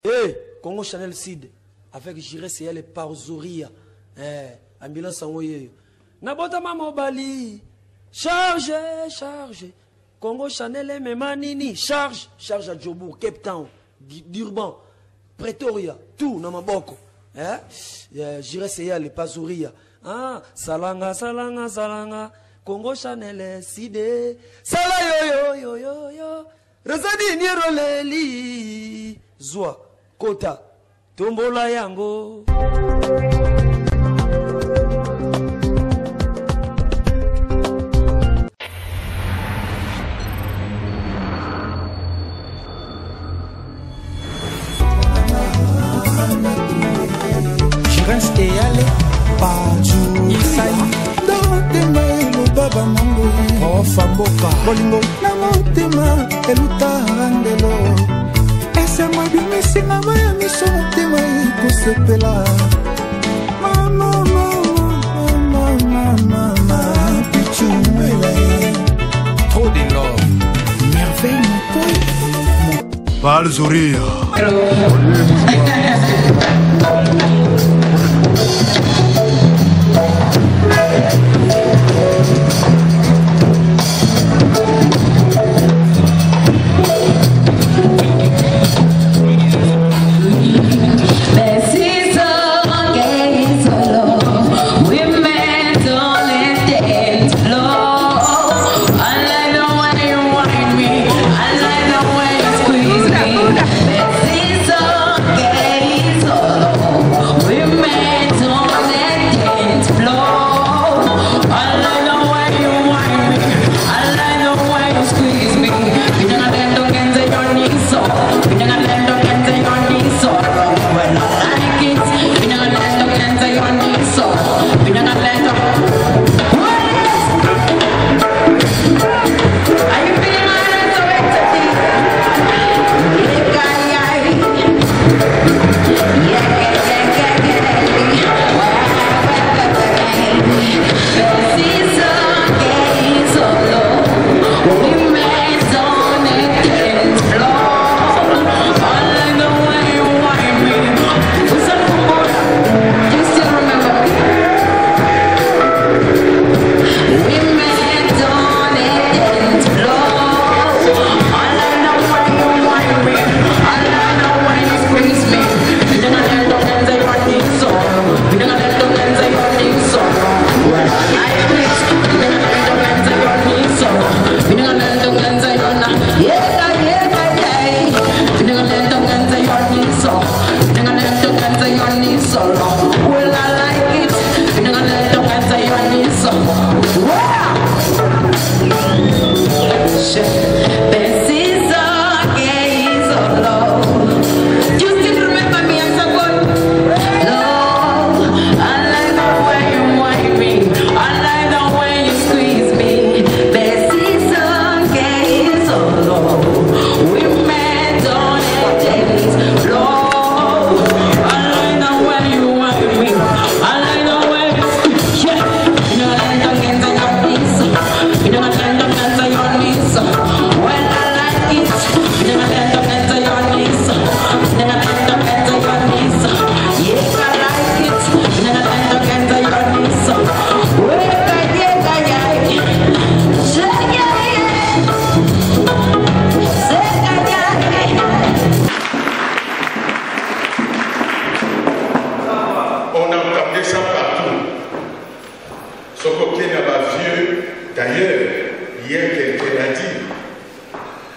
Hey, Congo Chanel Sid, avec Jire Seyel et Parzouria, ambulance en Oye. Nabotama Mobali, charge, Congo Chanel et Memanini, charge à Djobourg, Cape Town, Durban, Pretoria, tout, Namaboko. Jire Seyel et Parzouria. Salanga, Congo Chanel Sid, Sala yo, Razadi Niroleli, Zoa. Kota, Tombola Yango. Je reste et aller partout. Dans le baba nango. Oh Famboka. Bolingo. Namotema elutarandelo. C'est moi bien mais c'est ma mère mi son tema iko sepela mama pichu trop de love merveille mon pote Parzouria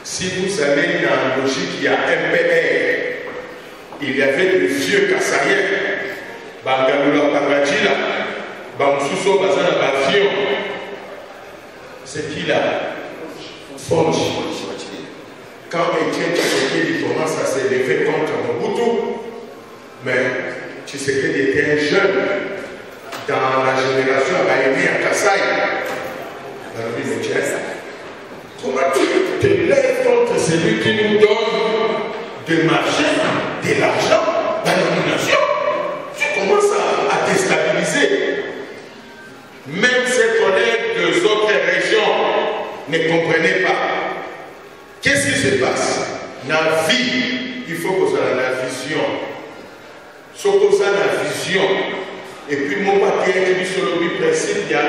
Si vous allez dans la logique, il y a MPR, il y avait de vieux Kassaïens, Bangalula Pangajila, Bamsuso Bazana Bafion, c'est qui là? Fonji. Quand Étienne Tshisekedi commence à s'élever contre Mobutu, mais Tshisekedi était un jeune dans la génération Baïné à Kassai. Comment tu te lèves contre celui qui nous donne de marché, de l'argent, la nomination? Tu commences à déstabiliser. Même ses collègues des autres régions ne comprenaient pas. Qu'est-ce qui se passe? Dans la vie, il faut que ça la vie ce qu'on a la vision. Et puis, mon papier qui dit sur le principe, il y a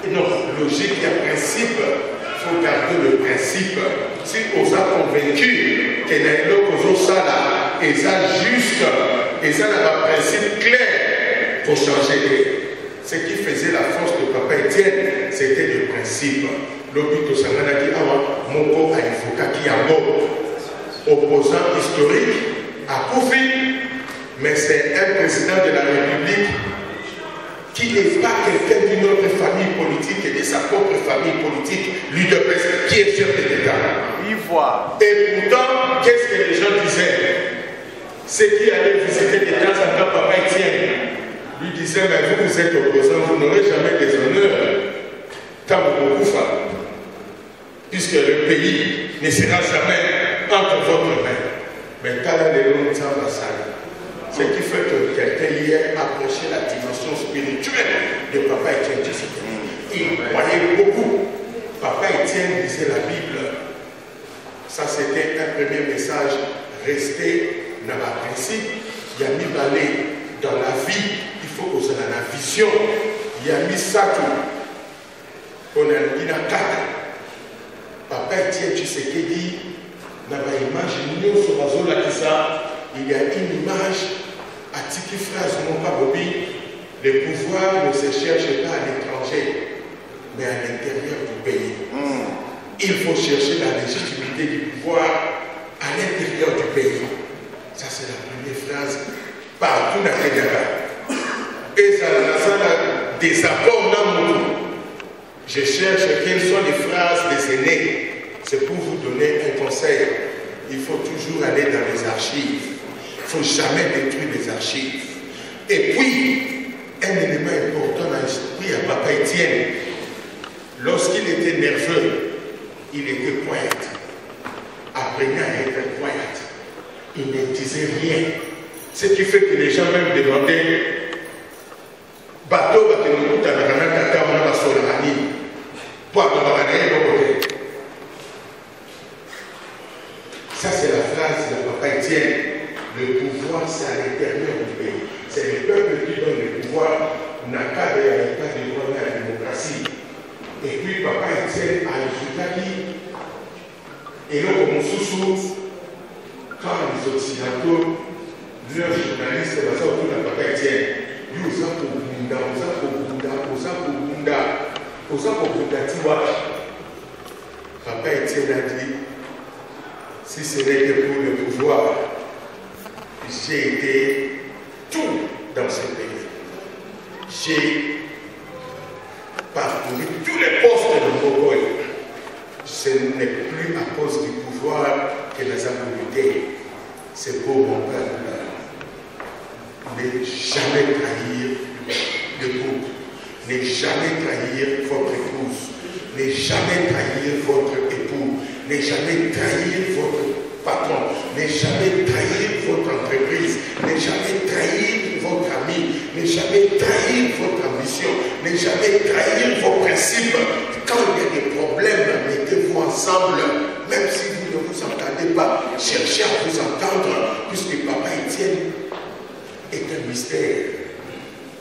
une logique, il y a principe. Il faut garder le principe. Si on a convaincu que les ça là, et ça juste, et ça a un principe clair pour changer. Ce qui faisait la force de Papa Etienne, c'était le principe. L'obito Sangana dit mon corps a invoqué qui a mort. Opposant historique à Koufi, mais c'est un président de la République qui n'est pas quelqu'un d'une autre famille politique et de sa propre famille politique, l'UDPS, qui est chef de l'État. Et pourtant, qu'est-ce que les gens disaient? Ceux qui allaient visiter de temps en temps Papa Etienne lui disaient, mais vous êtes opposant, vous n'aurez jamais des honneurs. Tant beaucoup fa, puisque le pays ne sera jamais entre votre main. Mais quand les gens sont ce qui fait que quelqu'un hier a approché la dimension spirituelle de Papa Etienne Tshisekedi. Il croyait beaucoup. Papa Etienne lisait la Bible. Ça, c'était un premier message. Rester dans le principe. Il y a mis balai dans la vie. Il faut qu'on soit dans la vision. Il y a mis ça tout. On a dit dans quatre. Papa Etienne Tshisekedi, dans l'image, nous sommes là qui ça. Il y a une image à Tiki Phrase, mon pas Bobby. Le pouvoir ne se cherche pas à l'étranger, mais à l'intérieur du pays. Il faut chercher la légitimité du pouvoir à l'intérieur du pays. Ça, c'est la première phrase partout dans le Kenya. Et ça a des apports dans mon tour. Je cherche quelles sont les phrases des aînés. C'est pour vous donner un conseil. Il faut toujours aller dans les archives. Il ne faut jamais détruire les archives. Et puis, un élément important dans l'esprit à Papa Etienne, lorsqu'il était nerveux, il était poète. Apprenant à être poète. Il ne disait rien. Ce qui fait que les gens même demandaient bateau, ça, c'est la phrase de Papa Etienne. Le pouvoir, c'est à l'intérieur du pays. C'est le peuple qui donne le pouvoir. N'a qu'à l'état de droit de la démocratie. Et puis, Papa Etienne a ajouté qui, et là, comme sous quand les Occidentaux, leurs journalistes, basés autour de Papa Etienne, ils ont pour Bunda, Papa Etienne a dit, si ce n'est que pour le pouvoir, j'ai été tout dans ce pays. J'ai parcouru tous les postes de Mogoy. Ce n'est plus à cause du pouvoir que les avons. C'est pour mon peuple. Ne jamais trahir le groupe. Ne jamais trahir votre épouse. Ne jamais trahir votre époux. Ne jamais trahir votre patron. Ne jamais trahir votre entreprise. Ne jamais trahir votre ami. Ne jamais trahir votre ambition. Ne jamais trahir vos principes. Quand il y a des problèmes, mettez-vous ensemble. Même si vous ne vous entendez pas, cherchez à vous entendre. Puisque Papa Etienne est un mystère.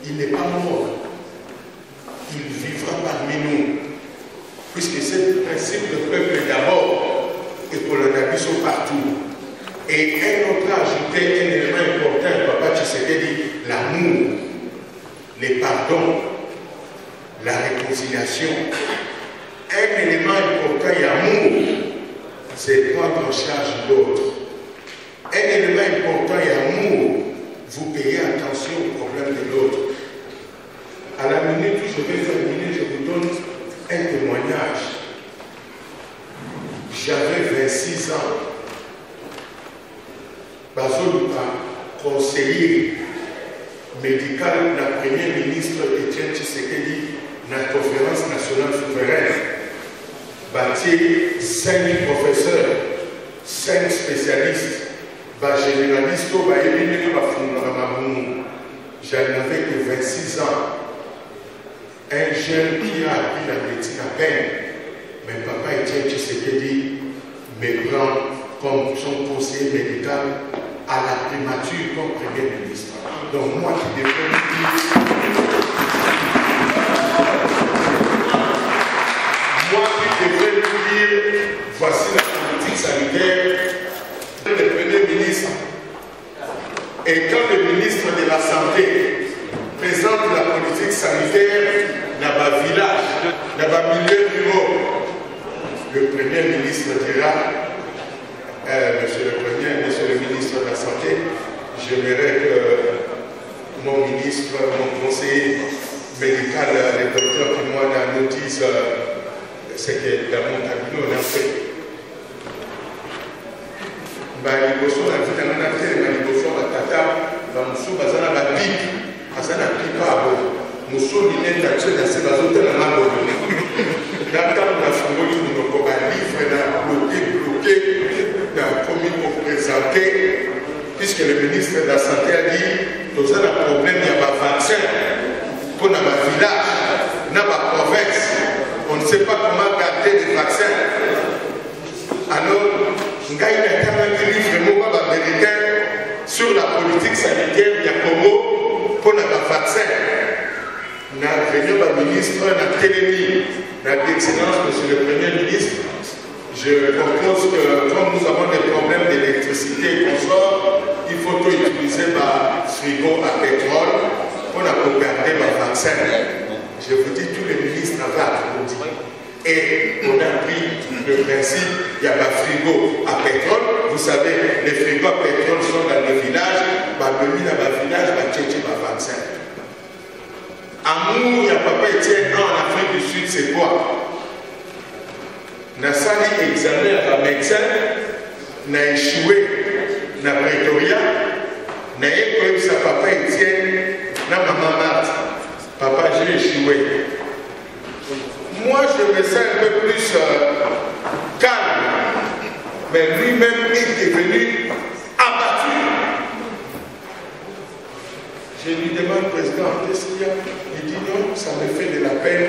Il n'est pas mort. Il vivra parmi nous. Puisque c'est le principe du peuple d'abord et pour le navire partout. Et un autre a ajouté un élément important, Papa Tshisekedi, l'amour, les pardons, la réconciliation. Un élément important et amour, c'est prendre en charge l'autre. Un élément important et amour, vous payez attention aux problèmes de l'autre. À la minute où je vais terminer, je vous donne un témoignage. J'avais 26 ans. Bazoluka, conseiller médical de la première ministre Etienne Tshisekedi dans la conférence nationale souveraine. Bâti 5 professeurs, 5 spécialistes, généralistes, je n'avais que 26 ans. Un jeune qui a appris la médecine à peine, mais Papa Etienne Tshisekedi me prend comme son conseiller médical à la primature comme Premier ministre. Donc moi qui devrais lui dire, voici la politique sanitaire, le Premier ministre. Et quand le ministre de la Santé présente la politique sanitaire dans le village, dans le milieu ruraux, le Premier ministre dira, Monsieur le ministre de la Santé, j'aimerais que mon ministre, mon conseiller médical, le docteur qui nous dise ce que dans mon cabinet on a fait. Baliboso na vita na tele baliboso batata ba musu bazana ba pique azana pique abo musu linenda tshena se bazote na mabo data na fungoli no ko ba livre na bloqué na commis pour présenter puisque le ministre de la Santé a dit nous avons un problème il y a pas vaccin pour na ba village na ba province on ne sait pas comment garder les vaccins alors sur la politique sanitaire du Congo pour le vaccin. Nous avons le ministre de Télémie, d'excellence, monsieur le Premier ministre. Je propose que, comme nous avons des problèmes d'électricité et consort, il faut utiliser ma frigo à pétrole pour garder le vaccin. Je vous dis, tous les ministres avaient applaudi. Et on a pris le principe, il y a un frigo à pétrole. Vous savez, les frigos à pétrole sont dans les villages. Le village va chercher le vaccin. Amour, il y a papa Etienne en Afrique du Sud, c'est quoi? Na sali examen à la médecin, na échoué na Pretoria, na école sa papa Etienne, na maman Marthe. Papa, j'ai échoué. Moi, je me sens un peu plus calme, mais lui-même est devenu abattu. Je lui demande, président, qu'est-ce qu'il y a? Il dit non, ça me fait de la peine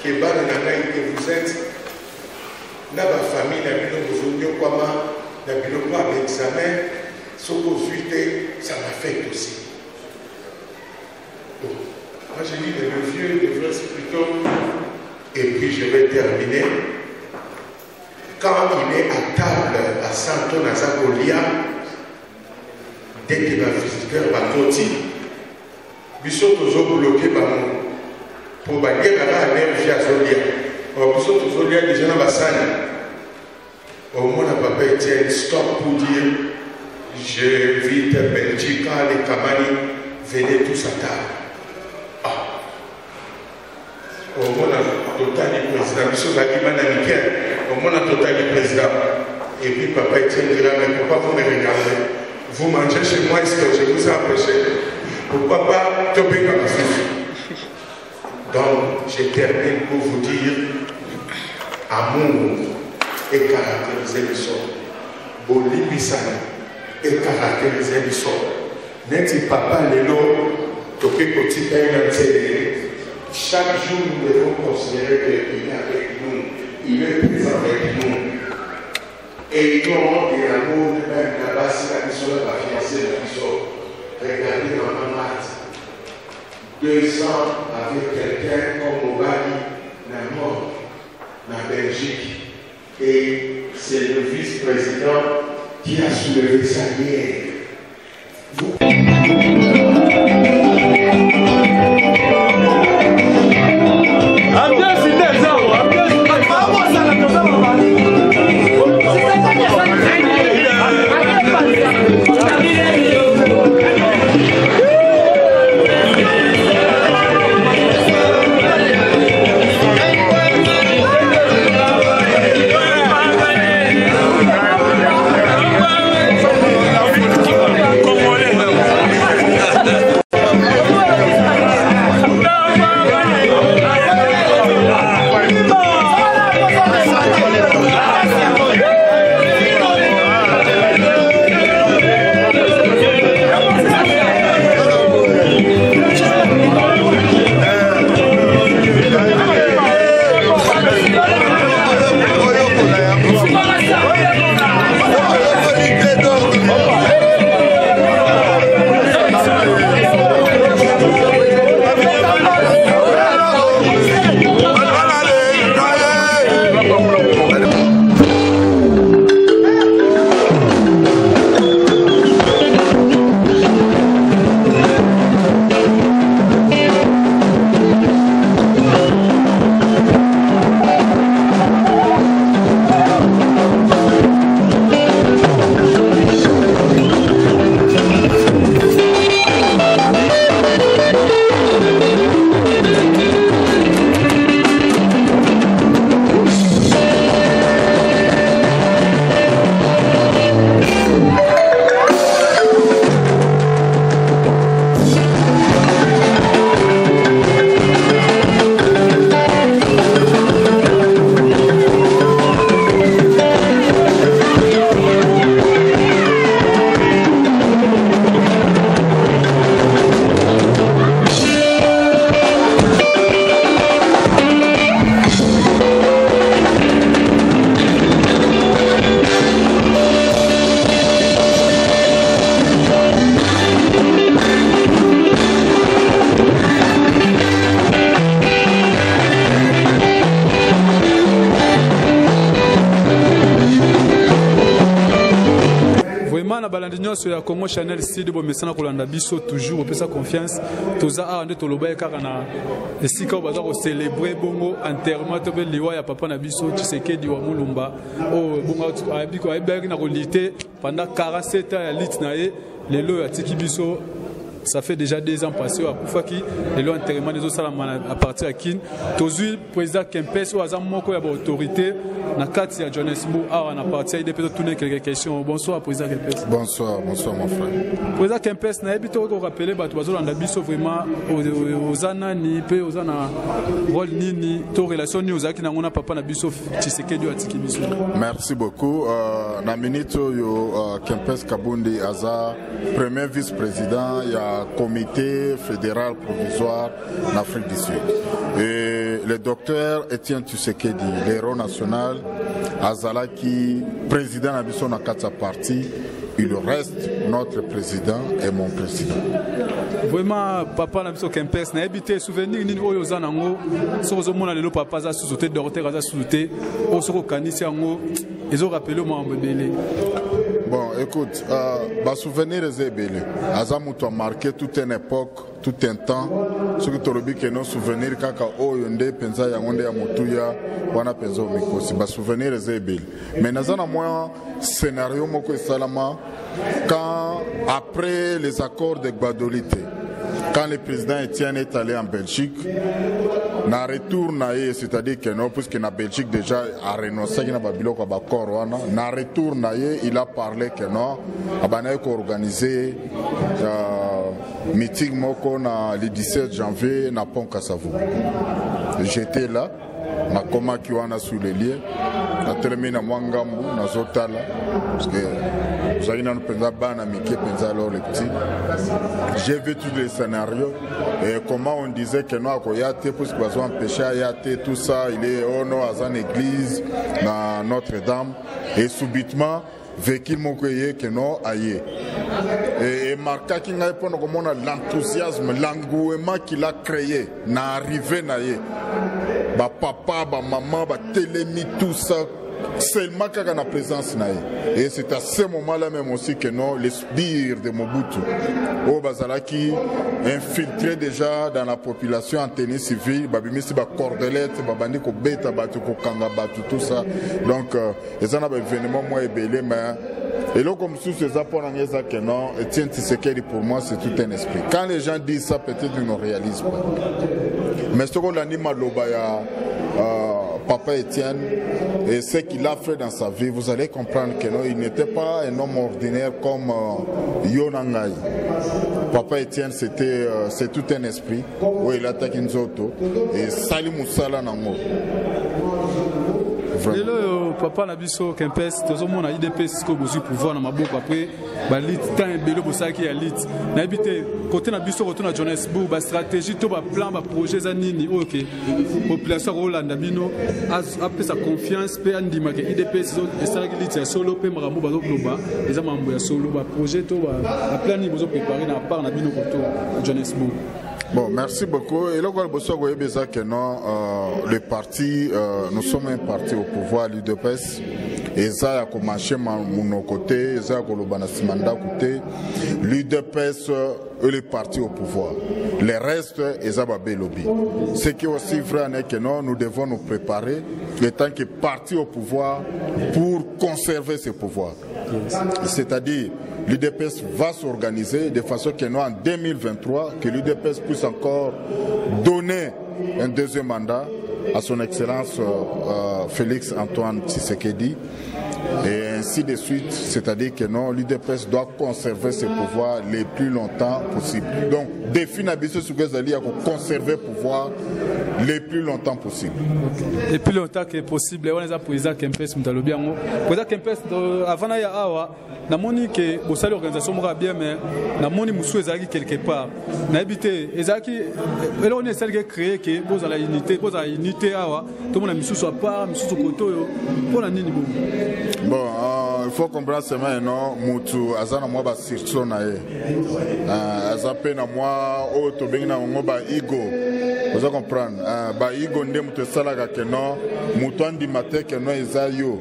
que vous êtes dans la famille, dans le examen, ce que ça m'affecte aussi. Bon. Moi, j'ai dit, le vieux devrait plutôt. Et puis je vais terminer. Quand il est à table à Santo Nazakolia, dès que le visiteur va sortir, il sont toujours bloqués par nous. Pour bailler la énergie à Zolia. Ils sont toujours déjà dans la salle. Au moins, le papa Etienne stop pour dire je vis en Belgique, les Kamani, venez tous à table. Au moins, total du président, monsieur Zagima Namiken, au moins, total du président. Et puis, papa Etienne dira, mais pourquoi vous me regardez? Vous mangez chez moi, est-ce que je vous ai empêché? Pourquoi pas tomber comme ça? Donc, je termine pour vous dire, amour et caractériser le sol. Bolibisana et caractériser le sol. N'est-il papa l'élo, topé petit pain télé? Chaque jour, nous devons considérer qu'il est avec nous, il est présent avec nous. Et nous avons des amours, même là-bas, si la mission va financer la mission. Regardez Maman Marthe. 2 ans avec quelqu'un comme Obali, la mort, la Belgique. Et c'est le vice-président qui a soulevé sa guerre. nyonso ya Congo Channel Sud bo mesana kolanda biso toujours opesa confiance toza a ande toloba kaka na esika baza ko célébrer bongo enterrement to be liwa ya papa na biso Tshisekedi wa Mulumba o bongo abiko ayebaki na kolite pendant 47 ans ya lit na ye lelo ya tiki biso. Ça fait déjà 2 ans passés à Koufaki et l'enterrement des autres à partir de Kin. Tozui président Kempes ou Azam Moko y a autorité. Na kati ya Johannesburg on a parti de peut-être tourner quelques questions. Bonsoir président Kempes. Bonsoir mon frère. Président Kempes na habité ko rappeler bato bazo landa biso vraiment aux anani pe aux ana rôle nini to relation ni aux akina ngona papa na biso Tshisekedi atiki biso. Merci beaucoup. Na minute yo Kempes Kabundi aza premier vice-président ya comité fédéral provisoire en Afrique du Sud. Et le docteur Etienne Tshisekedi, l'héros national, Azalaki, président de la Katsa Parti, il reste notre président et mon président. Vraiment, papa n'a pas Kempes, n'a habité souvenir ni oyo zanango, sur le monde le papa a sous-sauté, Dorothée a sous-sauté, au soro kanisi ango, ils ont rappelé au membre belé. Bon, écoute, ma souvenir est belé. Azamuto a marqué toute une époque, tout un temps. Ce que tu as dit que nos souvenirs, kaka oyonde, pensa yangonde ya motuya, wana pensa omikosi. Ma souvenir est belé. Mais nazana moi scénario moko salama quand après les accords de Gbadolite, quand le président Etienne est allé en Belgique, na retour c'est-à-dire que non, puisque la Belgique déjà a renoncé à l'accord, na retour il a parlé que non, il a organisé meeting moko le 17 janvier na Pont Kassavou. J'étais là, na koma kiwana sous les lieux, na terminé na Mwangambu, na Zotala, parce que j'ai vu tous les scénarios et comment on disait que non, puisque nous avons empêché tout ça, il est au nom à une église dans Notre-Dame et subitement vécu mon courrier que non aïe et marqué qu'il a pour l'enthousiasme, l'engouement qu'il a créé n'arrivé naïe ba papa, ba maman, ba télémi tout ça. Seulement quand on a présence et c'est à ce moment-là même aussi que non les sbires de Mobutu au Bazalaki infiltré déjà dans la population en tennis civil, babimisi ba cordelette, babandi ko beta batu ko kanga batu tout ça. Donc les en a événement moi belé mais et là comme sous ces apports en que non Etienne Tshisekedi pour moi c'est tout un esprit. Quand les gens disent ça peut-être ils ne réalisent pas. Mais ce qu'on anime à l'Obaya Papa Etienne et ce qu'il a fait dans sa vie, vous allez comprendre que non, il n'était pas un homme ordinaire comme Yonangai. Papa Etienne, c'est tout un esprit où il attaque une auto et Salim Moussala Nango. Et là, papa Nabiso Kempes, tout le monde a IDP, c'est ce que vous pouvoir dans ma boucle après, lit tant et bello pour ça qui a lit. N'habitez côté Nabiso retourne à Johannesburg, ba stratégie, tout ba plan, ba projet zanini, ok. Population Roland Dabino a fait sa confiance, pe andima que IDP c'est ça qui lit solo, pe marambo ba globa, les amambo ya solo, ba projet tout ba plan ni vous préparé na part Nabino retour à Johannesburg. Bon, merci beaucoup. Et là, le parti, nous sommes un parti au pouvoir, l'UDPS. Et ça a commencé mon côté, ça a commencé côté. L'UDPS est le parti au pouvoir. Le reste est un lobby. Ce qui est aussi vrai, c'est que nous devons nous préparer en tant que parti au pouvoir pour conserver ce pouvoir. C'est-à-dire, l'UDPS va s'organiser de façon que nous, en 2023, que l'UDPS puisse encore donner un deuxième mandat à son Excellence Félix Antoine Tshisekedi. Et ainsi de suite, c'est-à-dire que non, l'UDPS doit conserver ses pouvoirs les plus longtemps possible. Donc, défi Nabiso Sougazali a conserver le pouvoir les plus longtemps possible. Les plus longtemps que possible, on a président Kempes Mutalobiango. Président Kempes, avant d'aller à Awa, na moni que vous savez l'organisation mora bien, mais na moni moussou ezaki quelque part. Na habité ezaki, et là on est celle qui a créé que vous avez la unité Awa, tout le monde a mis sous part, mis sous koto yo, pour la nini bon. Bon, il faut comprendre seulement non, Moutou, azana moi ba sirso na ye. Azape na moi, oh to bengina ngoba ego. Vous allez comprendre. Ba ego ndé Moutou salaga que non, Moutou andi maté que non ezayo.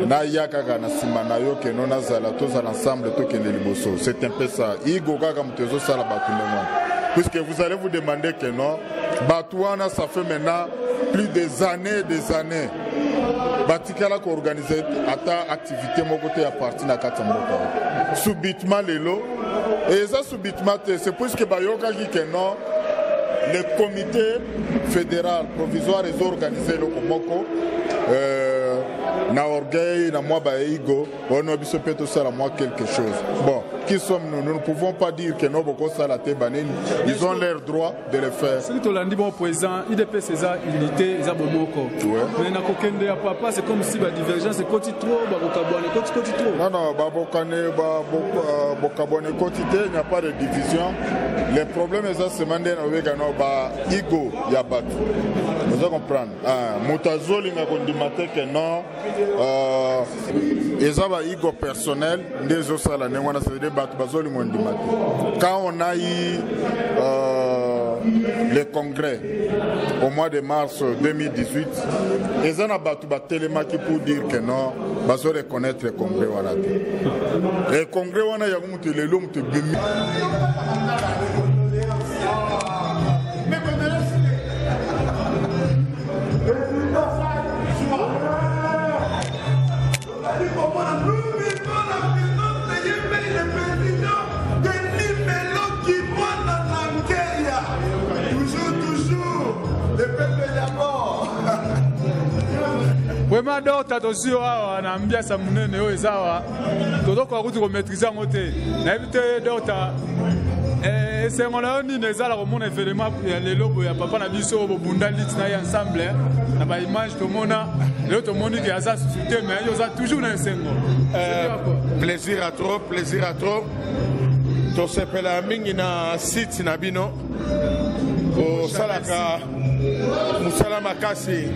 na yaka na simana yo ke non azala tous ensemble to kende liboso. C'est un peu ça. Igo kaka mutezo sala batumema. Puisque vous allez vous demander que non, Batouana ça fait maintenant plus des années. Batikala ko organiser ata activité mon côté à partir na Katamboka. Subitement lelo et ça subitement c'est puisque bayoka ki que non le comité fédéral provisoire est organisé le Komoko na orgueil na moi baigo on a biso peut ça moi quelque chose. Bon, qui sommes-nous? Nous ne pouvons pas dire que nos boko ça la tebanine, ils ont leur droit de le faire. C'est que l'andi bon président IDP César unité za bomoko. Mais na kokende ya papa c'est comme si ba divergence c'est côté trop ba bokabone côté trop. Non ba bokane ba bokabone côté il n'y a pas de division. Les problèmes ça se mandé na wega no ba igo ya batu. Vous comprendre. Mutazoli nga kondimate que non ezaba igo personnel ndezo sala nengwana se débattre bazoli mondimate. Quand on a eu le congrès au mois de mars 2018 ezana batu ba telemaki pour dire que non bazo reconnaître le congrès wana. Le congrès wana ya mutu lelo mutu bimi. Vraiment d'autres attention na ambiance munene oyo ezawa tozoko akuti ko maîtriser ngo te na éviter d'autres c'est mon ami nezala ko mona événement ya lelo ya papa na biso bo bunda lit na ensemble na ba image to mona le to moni ki aza suscité mais yo za toujours na sengo plaisir à trop to sepela mingi na site na bino ko salaka musala makasi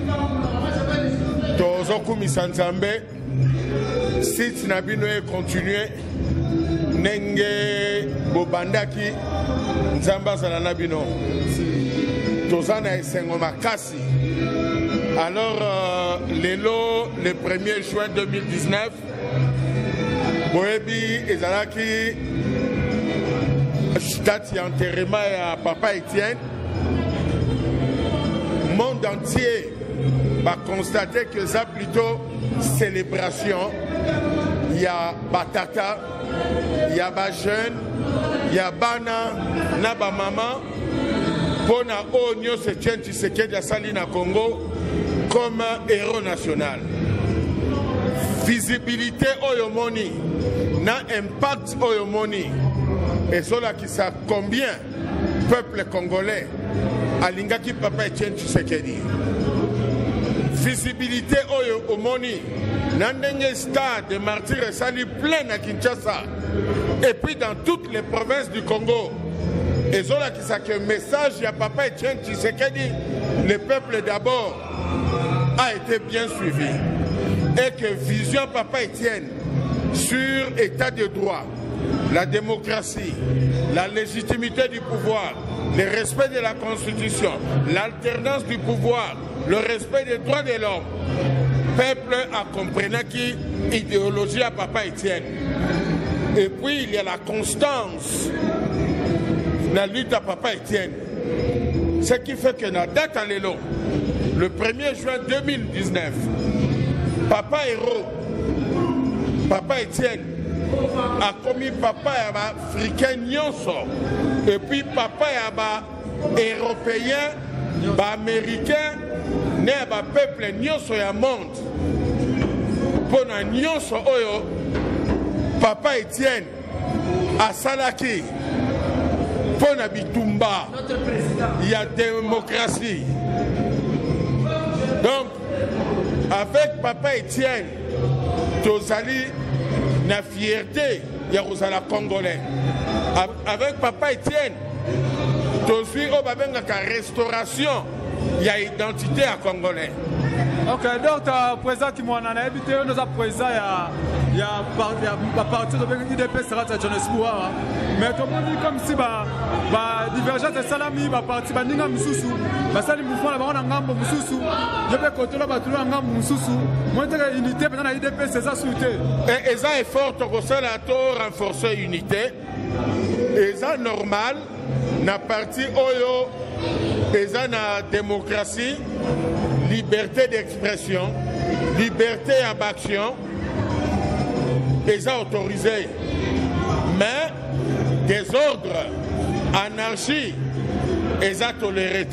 tozokumisa nzambe site na bino e continuer nenge bobandaki nzambe azala na bino toza na esengo makasi. Alors lelo le 1er juin 2019 boyebi ezalaki date ya enterrement ya papa Étienne. Monde entier va constater que ça plutôt célébration. Il y a batata, il y a ba jeune, il y a bana, na ba maman. Pona onyo se tient Tshisekedi asali na Congo comme héros national. Visibilité oyomoni, na impact oyomoni. Et cela qui sait combien peuple congolais alingaki papa Etienne Tshisekedi. Visibilité au Moni, Nandenge stade de martyrs sali plein à Kinshasa et puis dans toutes les provinces du Congo. Et cela qui sait que message à papa Etienne Tshisekedi, le peuple d'abord a été bien suivi et que vision papa Etienne sur état de droit, la démocratie, la légitimité du pouvoir, le respect de la Constitution, l'alternance du pouvoir, le respect des droits de l'homme. Peuple a compris qui idéologie à papa Etienne. Et puis il y a la constance, la lutte à papa Etienne. Ce qui fait que la date à l'élo, le 1er juin 2019, papa héros, papa Etienne, a commis papa africain nyonso et puis papa européen américain né ba peuple nyonso ya monde pona nyonso oyo papa Etienne asalaki pona bitumba ya démocratie. Donc avec papa Etienne tozali la fierté Yarosala congolais. Avec papa Etienne, tu suis au Babenga restauration, il y a identité à congolais. Ok, donc président qui m'a habité, nous avons président il y a partir de l'IDPS sera à Johannesburg. Mais tout le monde dit comme si divergence de salami, parti Baninga Moussou, Basali Moufou, la baronne Ngambo Moussou, je vais côté là, tout le monde Moussou. Moi, l'unité pendant l'IDPS, c'est ça souhaité. Et ça est fort, au sein de renforcer l'unité. Et ça normal, na parti Oyo, et ça na démocratie, liberté d'expression, liberté d'action, et ça autorisé. Mais désordre, anarchie, et ça toléré.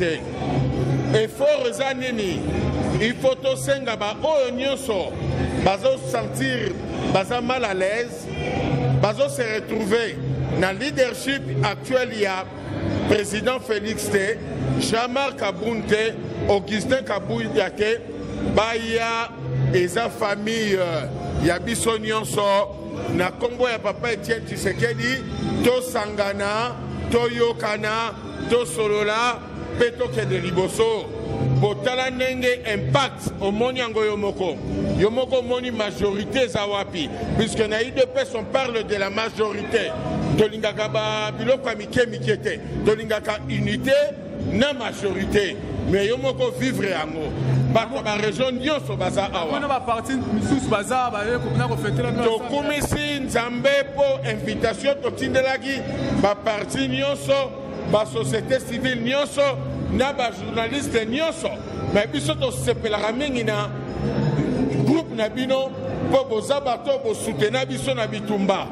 Et fort ça nini, il faut tout senga ba Oyo nyonso, bazo sentir, baza mal à l'aise, bazo se retrouver. Dans le leadership actuel, il y a président Félix T, Jean-Marc Abounte, Augustin Kabouyake, Baya et sa famille, il y a Bissonion na Congo, il y a Papa Etienne Tshisekedi, To Sangana, To Yokana, To Solola, Peto Kede Liboso. Botala nenge impact au Moniango Yomoko. Yomoko moni majorité Zawapi. Puisque na IDPS on parle de la majorité. Tolingaka ba biloko mike mikete. Tolingaka unité na majorité. Mais Yomoko vivre yango. Ba région nyonso baza awa. On va partir sous baza ba ko na ko fêter la noce. To kumisi nzambe po invitation to tindelaki ba parti nyonso ba société civile nyonso. Na ba journaliste nyonso mais biso to sepelaka mingi na groupe na bino po boza bato bo soutenir biso na bitumba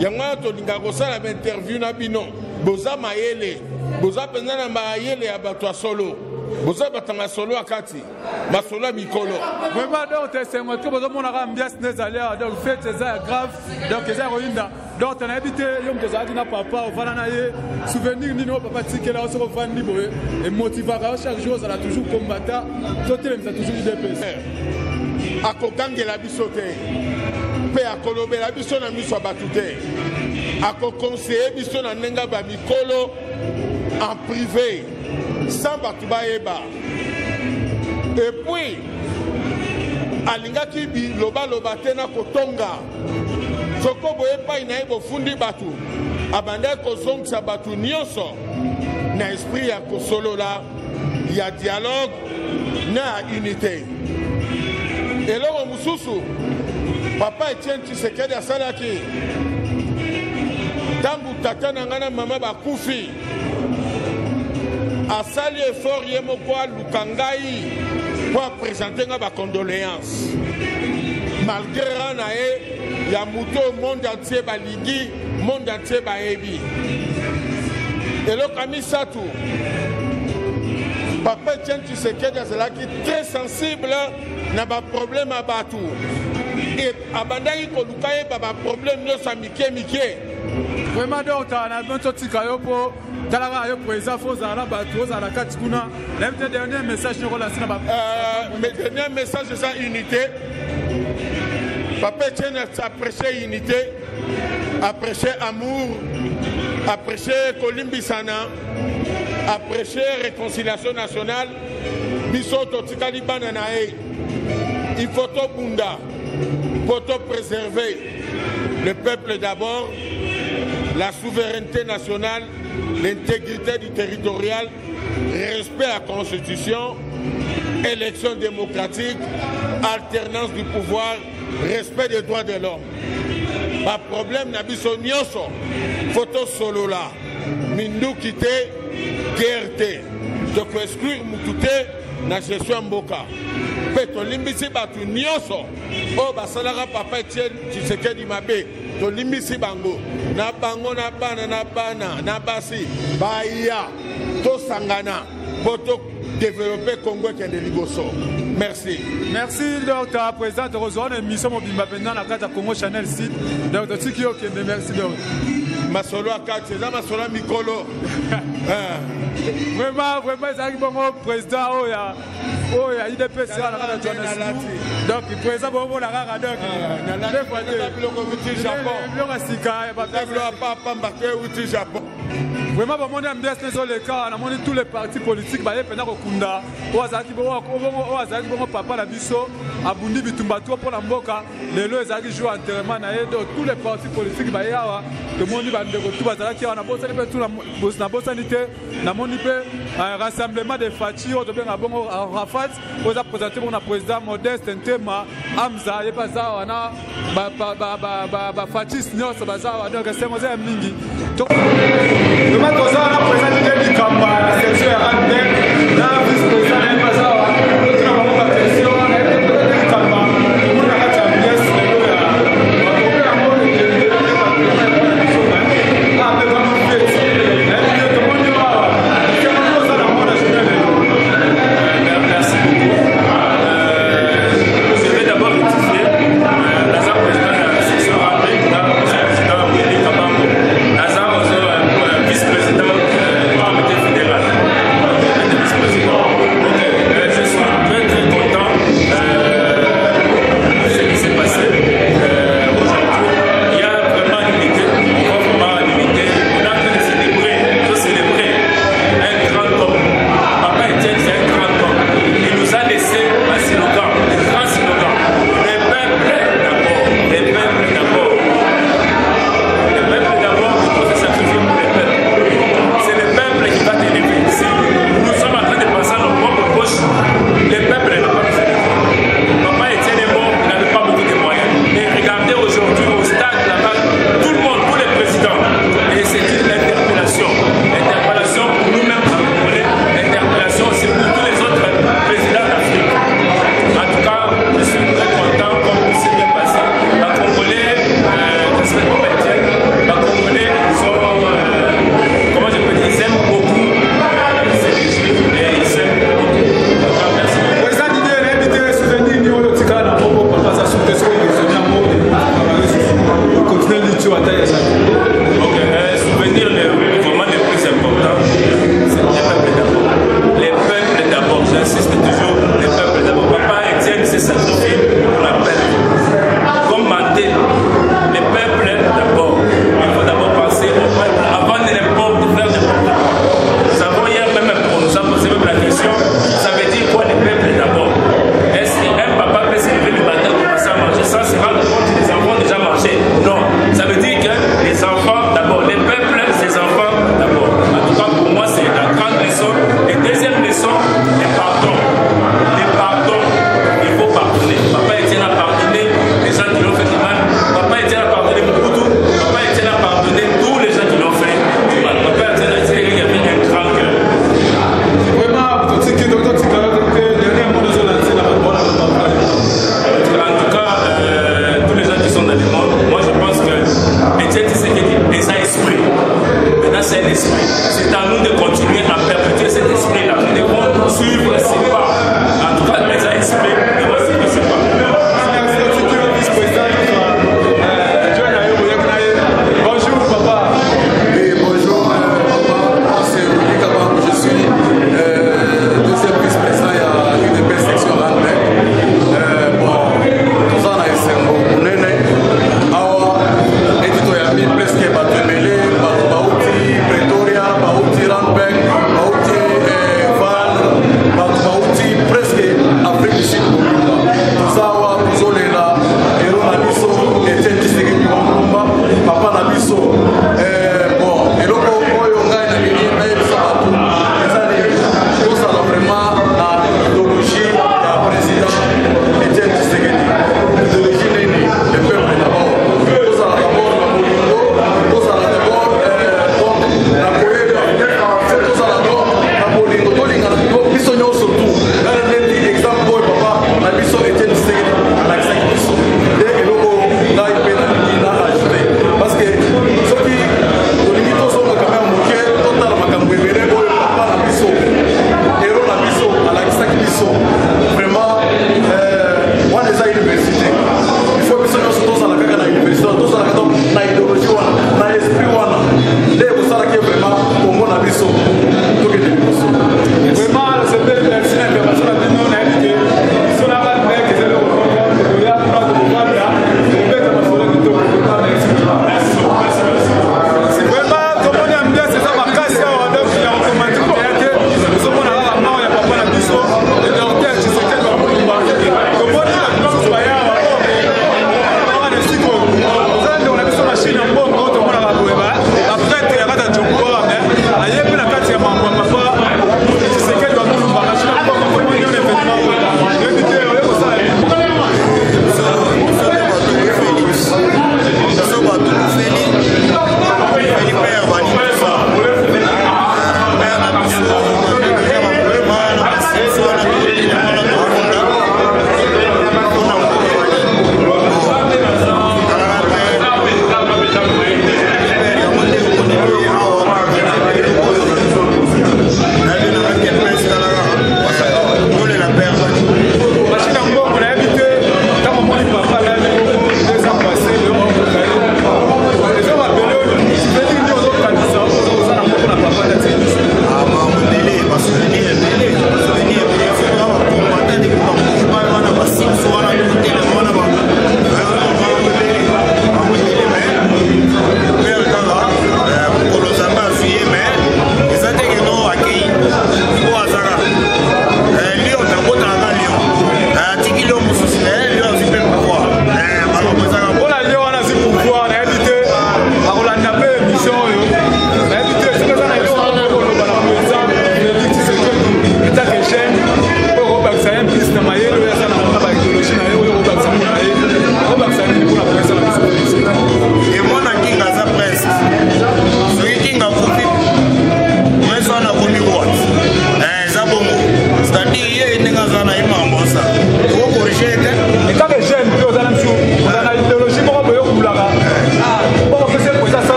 yango tolinga kosala ba interview na bino boza mayele boza penza na mayele ya bato solo boza batanga solo akati masolo mikolo vraiment donc c'est moi que boza mona ambiance nezali donc fait ça grave donc ça roinda donc on a habité yom tozaki na papa ovana na ye souvenir nino papa tikela oso vandi boye et motivera chaque jour ça a toujours combattant totel ça toujours IDPS akokangela biso te pe akolobela biso na miso batu te akoconseiller biso na nenga ba mikolo en privé sans batu baeba et puis alingaki bi loba te na kotonga soko boye pai na ebo fundi batu abanda kozongisa batu nyonso na esprit ya kosolola ya dialogue na unité eloko mosusu papa Etienne Tshisekedi asalaki ntango tata na ngai na mama bakufi asali effort ye moko aluka ngai po apresente nga bacondoléance malgré rana ye ya muto monde entier balingi monde entier bayebi eloko misatu papa Etienne Tshisekedi azalaki très sensible na baproblème ya bato et abandaki koluka ye baproblème nyonso ya mike vraiment donc na biso tika yo mpo talaka yo président fo ozala bato ozala kati kuna nayebi te dernier message nyonkolasi na dernier message eza unité. Papa Etienne a prêché unité, a prêché amour, a prêché Kolimbisana, a prêché réconciliation nationale. Bisoto Tikali Bananae, il faut tout bunda, pour tout préserver le peuple d'abord, la souveraineté nationale, l'intégrité du territorial, respect à la Constitution, élection démocratique, alternance du pouvoir, respect des droits de l'homme. Pas problème nabiso nyonso photo solo là mindu kité guerre donc exclure mutute na gestion mboka peto limbisi batu nyonso o basalaka papa Etienne Tshisekedi mabe to limbisi bango na bana na basi baya to sangana poto développer Congo qui est de Liboso. Merci. Merci, docteur. Président de Rosoane, émission Mobimba pendant la carte Congo Channel site. Docteur Tikio Kende, merci. Masolo à 4, c'est ça, Masolo à Mikolo. Vraiment, c'est un bon président. Oh, il y a IDPS à la radio. Donc, le président, bon, la rare, donc. Il y a Japon. Vraiment, on a MDS les cas, on a tous les partis politiques, bah, pendant Kokunda, papa la biso, Abundi Bitumbato pour la Mboka, les lois qui jouent enterrement, tous les partis politiques, bah, le monde va de tout bazar qui a un rassemblement de Fati, on a bon Rafat, on a présenté mon président Modeste Ntema, Hamza, et pas ça, on a Fati Snios, Bazar, on a resté à Mingi. Le matin, on a présenté des campagnes, la section est randonnée, la vice-président est pas ça, on a vraiment la question, on a des campagnes, on a la pièce, Pretoria,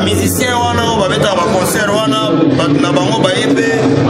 musicien wana, on va mettre un concert wana, na bango ba épée.